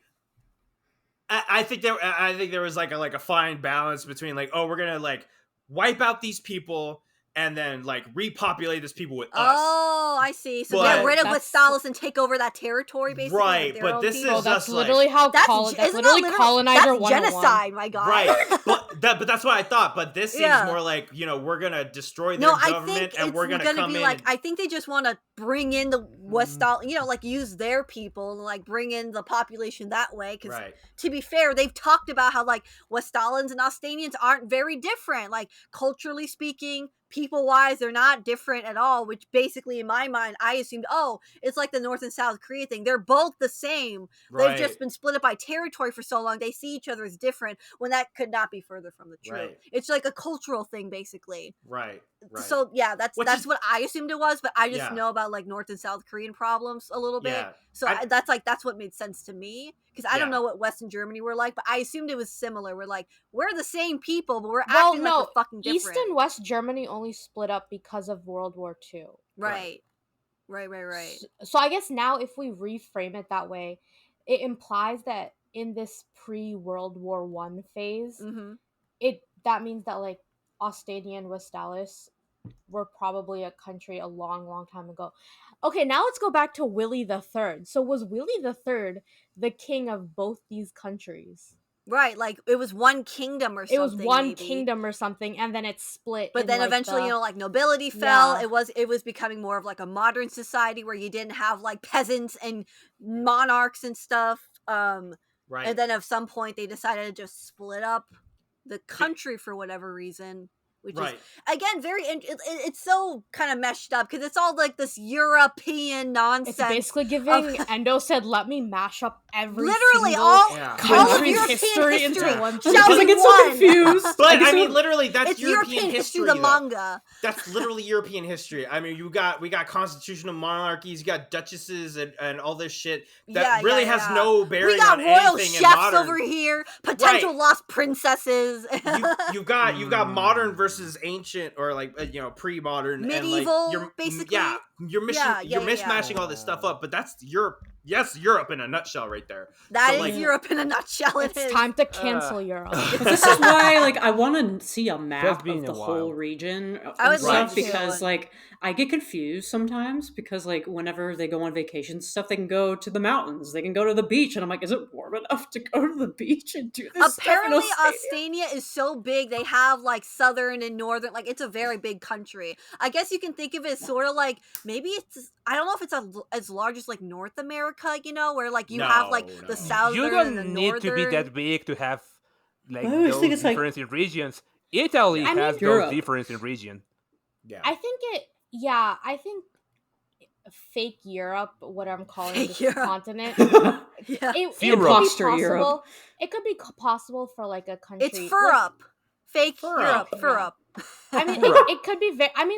I think there was like a fine balance between like, oh, we're gonna like wipe out these people and then like repopulate this people with us. Oh, I see. So get rid of Westalis and take over that territory, basically. Right, but this is that's literally how colonizer 101. That's genocide, my God. Right, but that's what I thought. But this seems Yeah. more like, we're gonna destroy their No, I government think and it's we're gonna come be in. like, I think they just want to bring in the Westall, like use their people and like bring in the population that way. Because Right. to be fair, they've talked about how like Westallans and Austanians aren't very different. Like culturally speaking, people wise, they're not different at all. Which basically, in my mind, I assumed, oh, it's like the North and South Korea thing. They're both the same. Right. They've just been split up by territory for so long. They see each other as different when that could not be further from the truth. Right. It's like a cultural thing, basically. Right. So yeah, that's what I assumed it was, but I just Yeah. know about like North and South Korean problems a little bit. Yeah. So that's what made sense to me, because I don't know what West and Germany were like, but I assumed it was similar. We're like, we're the same people, but we're acting like we're fucking different. East and West Germany only split up because of World War II. Right. So I guess now if we reframe it that way, it implies that in this pre-World War I phase, that means that like Ostania and Westalis were probably a country a long, long time ago. Okay, now let's go back to Willie the Third. So was Willie the Third the king of both these countries? Right, like it was one kingdom or something. It was one kingdom or something, and then it split. But then eventually, like nobility fell. Yeah. It was becoming more of like a modern society where you didn't have like peasants and monarchs and stuff. Right. And then at some point they decided to just split up the country for whatever reason. Which is, again, it's so kind of meshed up because it's all like this European nonsense. It's basically giving Endo said, let me mash up every all country's of European history into one. I get so confused. But I mean, literally, that's European history, the manga. That's literally European history. I mean, we got constitutional monarchies, you got duchesses and all this shit that really has no bearing on anything. We got royal chefs over here, potential lost princesses. You've got modern versus ancient, or like pre-modern, medieval, and like basically. You're mishmashing all this stuff up, but that's Europe. Yes, Europe in a nutshell, right there. That is Europe in a nutshell. It's time to cancel Europe. This is why, like, I want to see a map of the whole region. I would love to, because, like, I get confused sometimes because, like, whenever they go on vacation stuff, they can go to the mountains, they can go to the beach, and I'm like, is it warm enough to go to the beach and do this? Apparently, Ostania is so big. They have like southern and northern. Like, it's a very big country. I guess you can think of it as sort of like maybe it's. I don't know if it's as large as like North America. Where like you have like the southern. You don't and the need northern. to be that big to have like those difference in regions. Italy has those difference in region. Yeah, I think fake Europe, what I'm calling this continent. It could be possible for like a country. It's Furup. Fake Europe. Furup. I mean, it could be.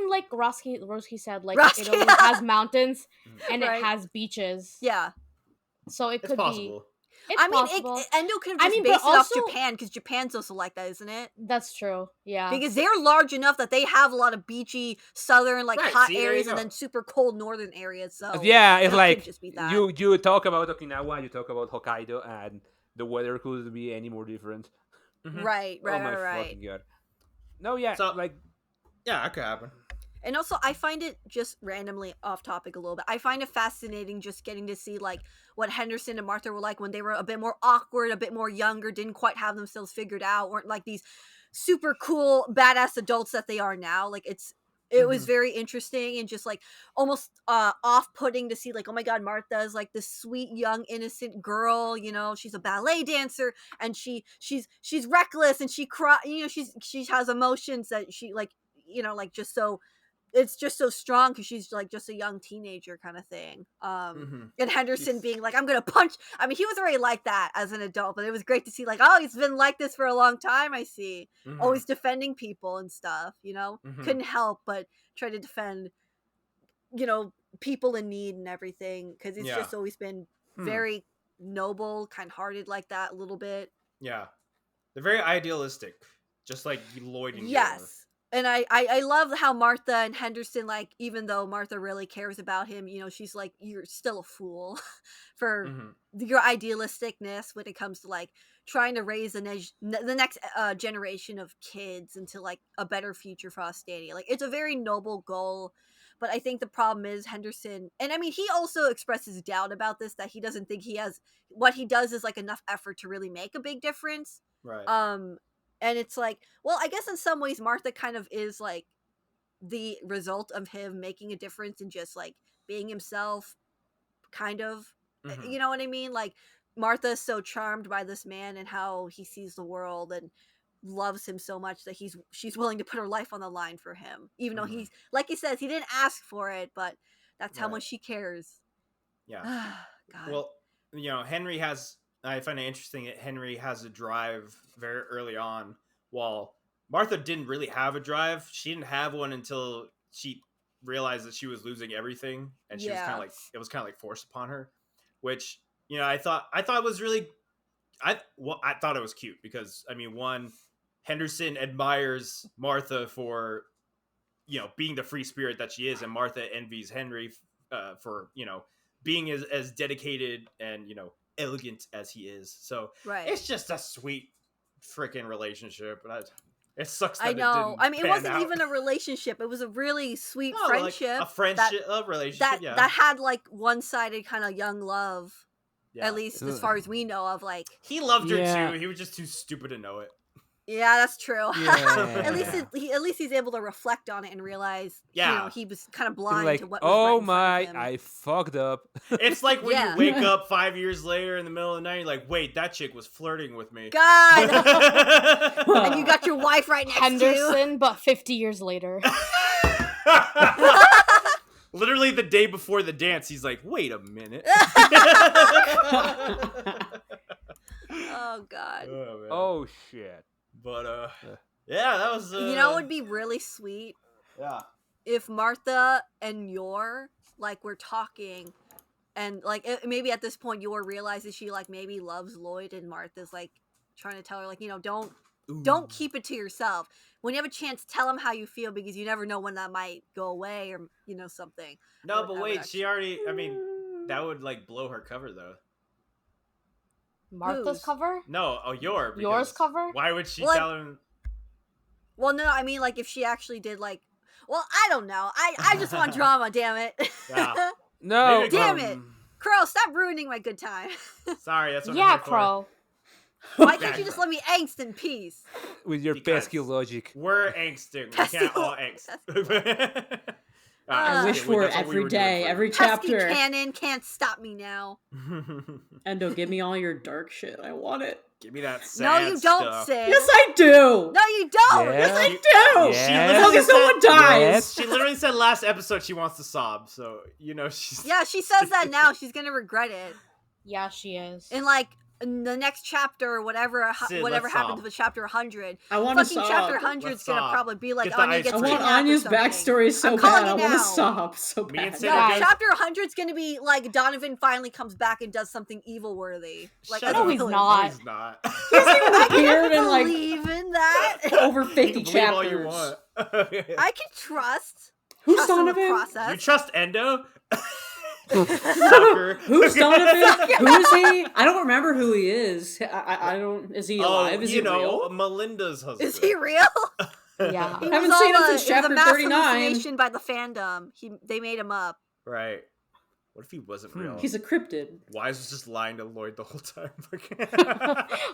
Like Roski said, like Italy has mountains and it has beaches. Yeah, so it could possible. be. It's possible. Endo could have just based it off Japan, because Japan's also like that, isn't it? That's true. Yeah, because they're large enough that they have a lot of beachy southern, like hot areas, and then super cold northern areas. So it's like you talk about Okinawa, you talk about Hokkaido, and the weather couldn't be any more different. Mm-hmm. Right. Oh my fucking god. No, yeah, so like, yeah, that could happen. And also, I find it just randomly off topic a little bit. I find it fascinating just getting to see like what Henderson and Martha were like when they were a bit more awkward, a bit more younger, didn't quite have themselves figured out, weren't like these super cool, badass adults that they are now. Like it was very interesting and just like almost off-putting to see like, oh my god, Martha is like this sweet young innocent girl, she's a ballet dancer and she's reckless and she she has emotions that she like, like just so it's just so strong because she's like just a young teenager kind of thing. And Henderson being like, I'm gonna punch. I mean, he was already like that as an adult, but it was great to see like, oh, he's been like this for a long time. I see, always defending people and stuff. Couldn't help but try to defend, people in need and everything, because he's just always been very noble, kind-hearted like that a little bit. Yeah, they're very idealistic, just like Lloyd and yes. And I love how Martha and Henderson, like, even though Martha really cares about him, she's like, you're still a fool for your idealisticness when it comes to, like, trying to raise the next generation of kids into, like, a better future for Ostania. Like, it's a very noble goal, but I think the problem is Henderson, and I mean, he also expresses doubt about this, that he doesn't think he has, what he does is, like, enough effort to really make a big difference. Right. And it's like, well, I guess in some ways Martha kind of is like the result of him making a difference and just like being himself, kind of. Mhm. You know what I mean? Like Martha's so charmed by this man and how he sees the world and loves him so much that she's willing to put her life on the line for him, even though he's, like he says, he didn't ask for it, but that's how Right. much she cares. Yeah. God. Well, I find it interesting that Henry has a drive very early on, while Martha didn't really have a drive. She didn't have one until she realized that she was losing everything, and she was kind Yeah. of like, it was kind of like forced upon her, which, I thought was really, I thought it was cute because, I mean, one, Henderson admires Martha for, being the free spirit that she is, and Martha envies Henry for, being as dedicated and, elegant as he is. So Right. it's just a sweet freaking relationship. But it sucks that I know. it didn't I mean, it pan wasn't out. even a relationship. It was a really sweet No, like friendship. a friendship, a relationship, yeah. That had like one-sided kind of young love. Yeah. At least as far as we know of, like. He loved her Yeah. too. He was just too stupid to know it. Yeah, that's true. Yeah. at least he's able to reflect on it and realize, Yeah. he was kind of He's blind like, to what was oh right in front my, of him. I fucked up. It's like when Yeah. you wake up 5 years later in the middle of the night, you're like, wait, that chick was flirting with me. God! And you got your wife right next to you. Henderson, but 50 years later. Literally the day before the dance, he's like, wait a minute. Oh, God. Oh, man. Oh shit. But, yeah, that was, You know, it would be really sweet yeah. if Martha and Yor, like, were talking, and, like, maybe at this point Yor realizes she, like, maybe loves Lloyd, and Martha's, like, trying to tell her, like, don't keep it to yourself. When you have a chance, tell him how you feel, because you never know when that might go away, or, something. No, but wait, she already, I mean, that would, like, blow her cover, though. Martha's Whose? cover? No, yours. Yours cover? Why would she Well, tell him? Well, no, I mean, like, if she actually did, like, well, I don't know. I just want drama, damn it. Yeah. No. Maybe- Damn it. Crow, stop ruining my good time. Sorry, that's what I'm Yeah, here for. Crow. Why can't you just let me angst in peace? With your Because- pesky logic. We're angsting. We can't all angst. I wish for it every day, every Pesky chapter. cannon can't stop me now. Endo, give me all your dark shit. I want it. Give me that sad No, you don't, stuff. Sid. Yes, I do. No, you don't. Yeah. Yes, I She- do. Yeah. She As As long literally as someone said, dies. Yes. she literally said last episode she wants to sob. So, she's... Yeah, she says that now. She's gonna regret it. Yeah, she is. In like in the next chapter or whatever, Sid, whatever let's happens sob. with chapter 100. I want to Fucking sob. chapter 100's Let's gonna sob. probably be like Get the Anya ice gets I cream. want kidnapped or Anya's something. backstory so I'm bad. calling I it want to now. sob so Me and bad. Sid No, are Guys. good. chapter 100's gonna be like Donovan finally comes back and does something evil worthy. Like, Shut as a up. No, he's villain. not. No, he's not. I Appeared in can't like believe in that. over You 50 can believe chapters. all you want. I can trust. Who's trust in the Donovan? process. You trust Endo? Sucker. Who's Donovan? Who is he? I don't remember who he is. I don't. Is he Oh, alive? Is he real? Melinda's husband. Is he real? Yeah. He Haven't was seen all him a- since it was chapter a mass 39. hallucination by the fandom. They made him up. Right. What if he wasn't real? He's a cryptid. Wise was just lying to Lloyd the whole time.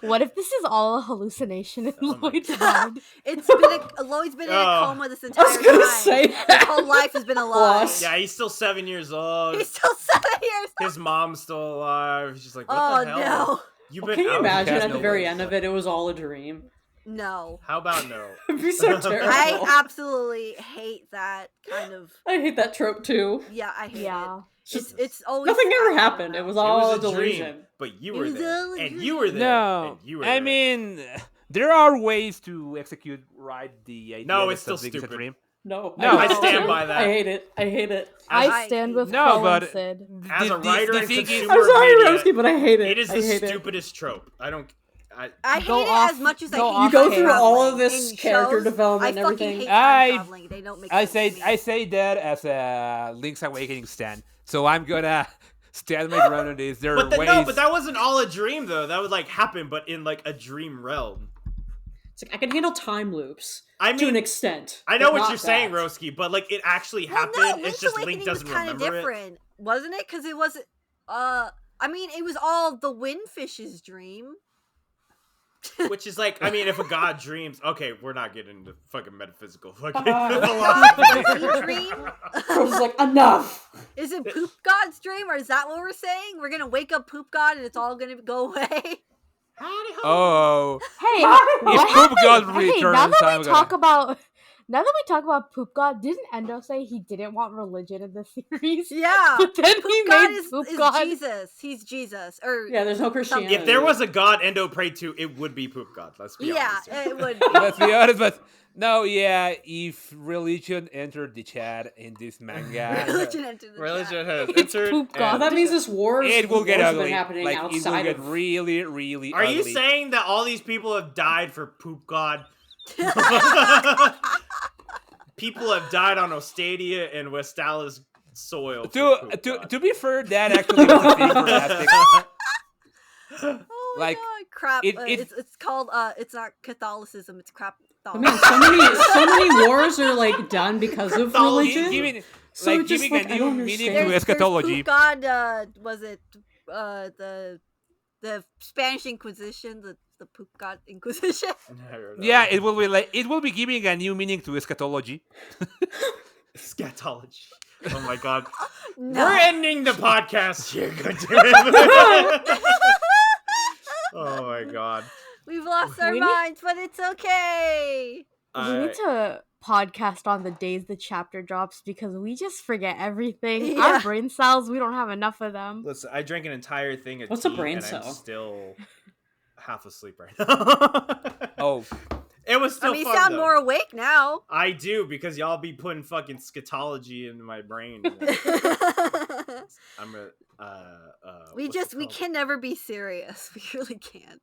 What if this is all a hallucination in Oh my Lloyd's God. mind? It's been Lloyd's been in a Oh. coma this I entire was gonna time. say His that. whole life has been a lie. Lost. Yeah, he's still 7 years old. He's still 7 years old. His mom's still alive. He's just like, what Oh the hell? no. You've Well, been can you out imagine here at the no very way. end of it, it was all a dream? No. How about no? It'd be so terrible. I absolutely hate that kind of. I hate that trope too. Yeah, I hate Yeah. it. It's always Nothing I ever don't happened. know. It was It all was a a delusion. dream, but you It were was there, all a and dream. you were there, No, and you were I there. mean, there are ways to execute right the idea. No, that it's still something is a stupid. dream. No, No, hate I it. stand by that. I hate it. I hate it. I stand with No, Crow but and Sid. As a the writer and thing is- consumer I'm sorry, media, Roski, but I hate it. it is I the hate it. stupidest trope. I hate Go it off- as much as I go hate off You go time through all of traveling. this In character shows, development I and fucking everything. hate time traveling. They don't make I sense say to me. I say that as a Link's Awakening stand. So I'm gonna stand my ground on this. There are ways. No, but that wasn't all a dream though. That would like happen, but in like a dream realm. It's like I can handle time loops I to an mean, extent. I know but what not you're saying, that. Roski, but like it actually Well, happened. no, It's Link's just Awakening Link doesn't was kind of remember it. different, wasn't it? Because it wasn't. I mean, it was all the Windfish's dream. Which is like, I mean, if a god dreams, okay, we're not getting into fucking metaphysical fucking Does philosophy. he dream? Bro's like, enough. Is it Poop God's dream, or is that what we're saying? We're gonna wake up Poop God and it's all gonna go away? Oh, Hey, if what Poop God happened? Hey, returns, now that I'm we gonna- talk about Poop God, didn't Endo say he didn't want religion in the series? Yeah. But then Poop he God made is Poop God. Jesus. He's Jesus. Or Yeah, there's no Christianity. If there was a god Endo prayed to, it would be Poop God. Let's be yeah, honest. here. it would be. Let's be honest, but no, yeah, if religion entered the chat in this manga, Religion entered the chat. Religion has It's entered. Poop God. and- That means this war it will get have been ugly. happening Like, it will outside get of. really, really Are ugly. you saying that all these people have died for Poop God? People have died on Ostadia and Westala's soil. for Poop God. To be fair, that actually was a thing for Aztec. Oh my Like, god, crap! it- It's called it's not Catholicism. It's crap. I mean, so many wars are like done because of religion. Giving, So like, just, giving like, a I new don't meaning understand. to eschatology. Poop God. Was it the Spanish Inquisition? The Poop God Inquisition. Yeah, it will be giving a new meaning to eschatology. Scatology. Oh my god. No. We're ending the podcast here. Goddamn. Oh my god. We've lost our We need- minds, but it's okay. We need to podcast on the days the chapter drops because we just forget everything. Yeah. Our brain cells, we don't have enough of them. Listen, I drank an entire thing of What's a tea brain and I'm cell? still half asleep right now. Oh, It was still I mean, you fun, sound though. more awake now. I do, because y'all be putting fucking scatology in my brain. I'm a we what's it we called? can never be serious. We really can't.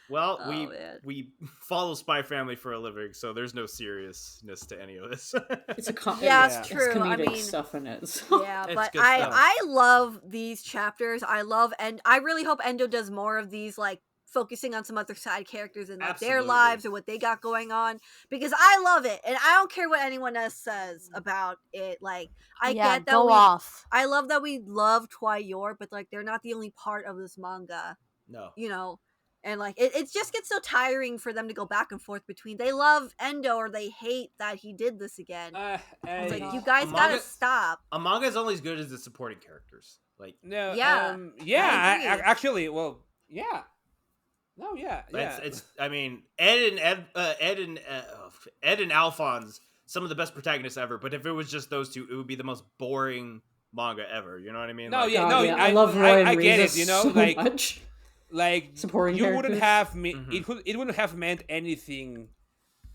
Well, Oh, man. we follow Spy Family for a living, so there's no seriousness to any of this. It's a Yeah, it's it's true. I comedic mean, stuff in it. So. Yeah, It's but good stuff. I love these chapters. I love, and I really hope Endo does more of these, like focusing on some other side characters and like their Absolutely. lives or what they got going on, because I love it, and I don't care what anyone else says about it. Like I Yeah, get that go we, off. I love that we love Twiyor, but like they're not the only part of this manga, No. you know. And like it just gets so tiring for them to go back and forth between they love Endo or they hate that he did this again. It's like you guys Among gotta Us- stop. A manga is only as good as the supporting characters. Like, no, Yeah, yeah. I agree. Actually, well, yeah. No, yeah, yeah. it's. I mean, Ed and Alphonse, some of the best protagonists ever. But if it was just those two, it would be the most boring manga ever. You know what I mean? No, Like, yeah, God, no, yeah, I love Roy and I get Riza it. You know, so like much. like Supporting you wouldn't characters. have it wouldn't have meant anything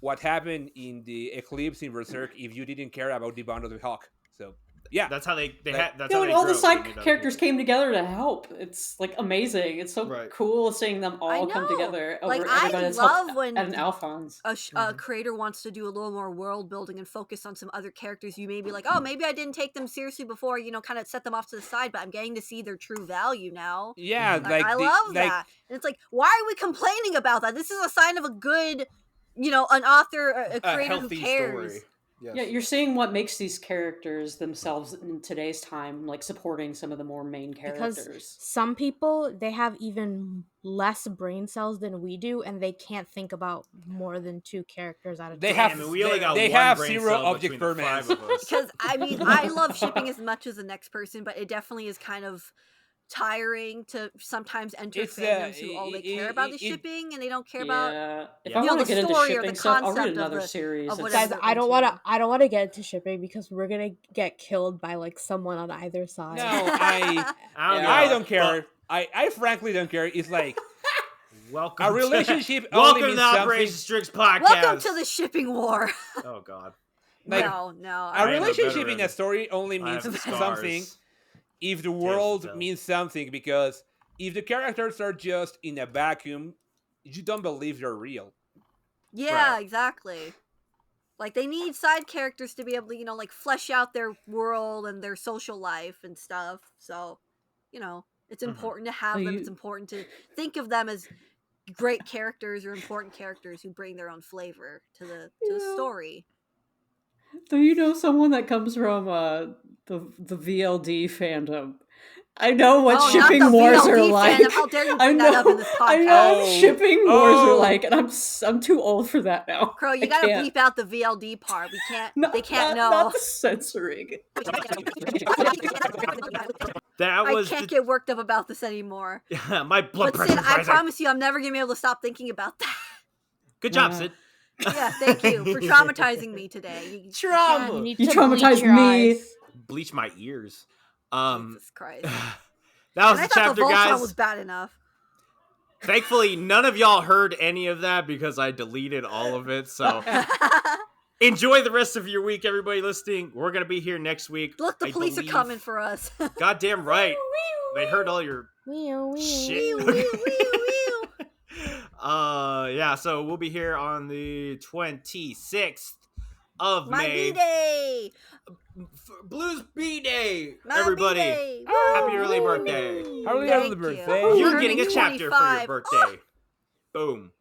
what happened in the eclipse in Berserk if you didn't care about the Bond of the Hawk. So yeah, that's how they Like- had. That's Yeah, how when they all the grew. side They need other characters people. came together to help. It's like amazing. It's so Right. cool seeing them I all come know. together over Like, I everybody that's love helped when Ed and Alphonse. A creator wants to do a little more world building and focus on some other characters. You may be like, oh, maybe I didn't take them seriously before, you know, kind of set them off to the side, but I'm getting to see their true value now. yeah, Like, I love that. And it's like, why are we complaining about that? This is a sign of a good, you know, an author, a creator who healthy cares. story. Yes. Yeah, you're seeing what makes these characters themselves in today's time, like supporting some of the more main Because characters. some people, they have even less brain cells than we do, and they can't think about more than two characters at a They time. have- Damn, and we only got they one have brain zero cell object between the permanence. 5 of us. Because, I mean, I love shipping as much as the next person, but it definitely is kind of tiring to sometimes enter It's, fandoms who all they care about is it- shipping and they don't care about Yeah, if Yeah. I You know, want to the get into story or the shipping stuff, I'll read concept of another the- series. of that's- Guys, whatever I don't into. want to. I don't want to get into shipping because we're gonna get killed by like someone on either side. No, I I don't care. I frankly don't care. It's like Welcome. a relationship only Welcome to means the something. Operation Strix podcast. Welcome to the shipping war. Oh God. Like, no. a I am a relationship in veteran. a story only I means have scars. something if the to world tell. means something, because if the characters are just in a vacuum, you don't believe they're real. Yeah, Right. exactly. Like they need side characters to be able to, you know, like flesh out their world and their social life and stuff. So, you know, it's Mhm. important to have So them. you- It's important to think of them as great characters or important characters who bring their own flavor to the Yeah. story. Do you know someone that comes from the VLD fandom? I know what Oh, shipping not the wars VLD are like. fandom. How dare you bring that up in this I know podcast? what shipping wars are Oh. like, and I'm too old for that now. Crow, you I gotta can't. bleep out the VLD part. We can't. They can't not know. the censoring. That I was can't get worked up about this anymore. my blood But pressure. Sid, I promise you, I'm never gonna be able to stop thinking about that. Good job, Yeah. Sid. Yeah, thank you for traumatizing me today. You Trauma. can't- You need You to traumatized bleach your me. eyes. Bleach my ears. Jesus Christ. That was And I the thought chapter, the Voltron guys. was bad enough. Thankfully, none of y'all heard any of that because I deleted all of it. So enjoy the rest of your week, everybody listening. We're gonna be here next week. Look, the I police are believe. coming for us. Goddamn right. They heard all your shit. Yeah, so we'll be here on the 26th of My May. B-Day! Blues B-Day, My everybody. B-Day! Happy early Woo! birthday. Happy Thank early you. birthday. You're Turning getting a chapter for your 25. birthday. Boom.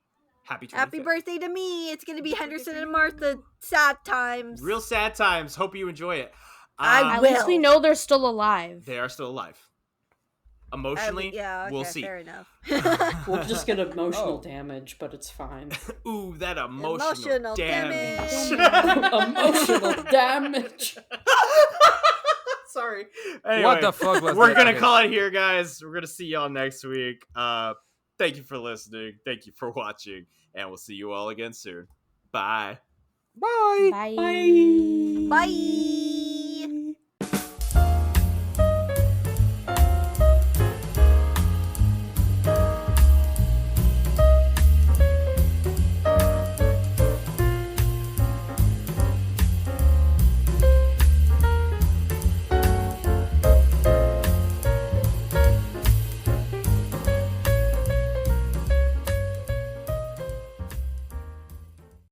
Happy 25th. Happy birthday to me! It's gonna be Henderson and Martha. Sad times. Real sad times. Hope you enjoy it. I At will. least we know they're still alive. They are still alive. Emotionally, Yeah, okay, we'll see. fair enough. We'll just get emotional Oh. damage, but it's fine. Ooh, that emotional, Emotional damage. Emotional damage. Sorry. Anyway, What the fuck was we're that? gonna Okay. call it here, guys. We're gonna see y'all next week. Thank you for listening. Thank you for watching, and we'll see you all again soon. Bye. Bye. Bye. Bye. Bye!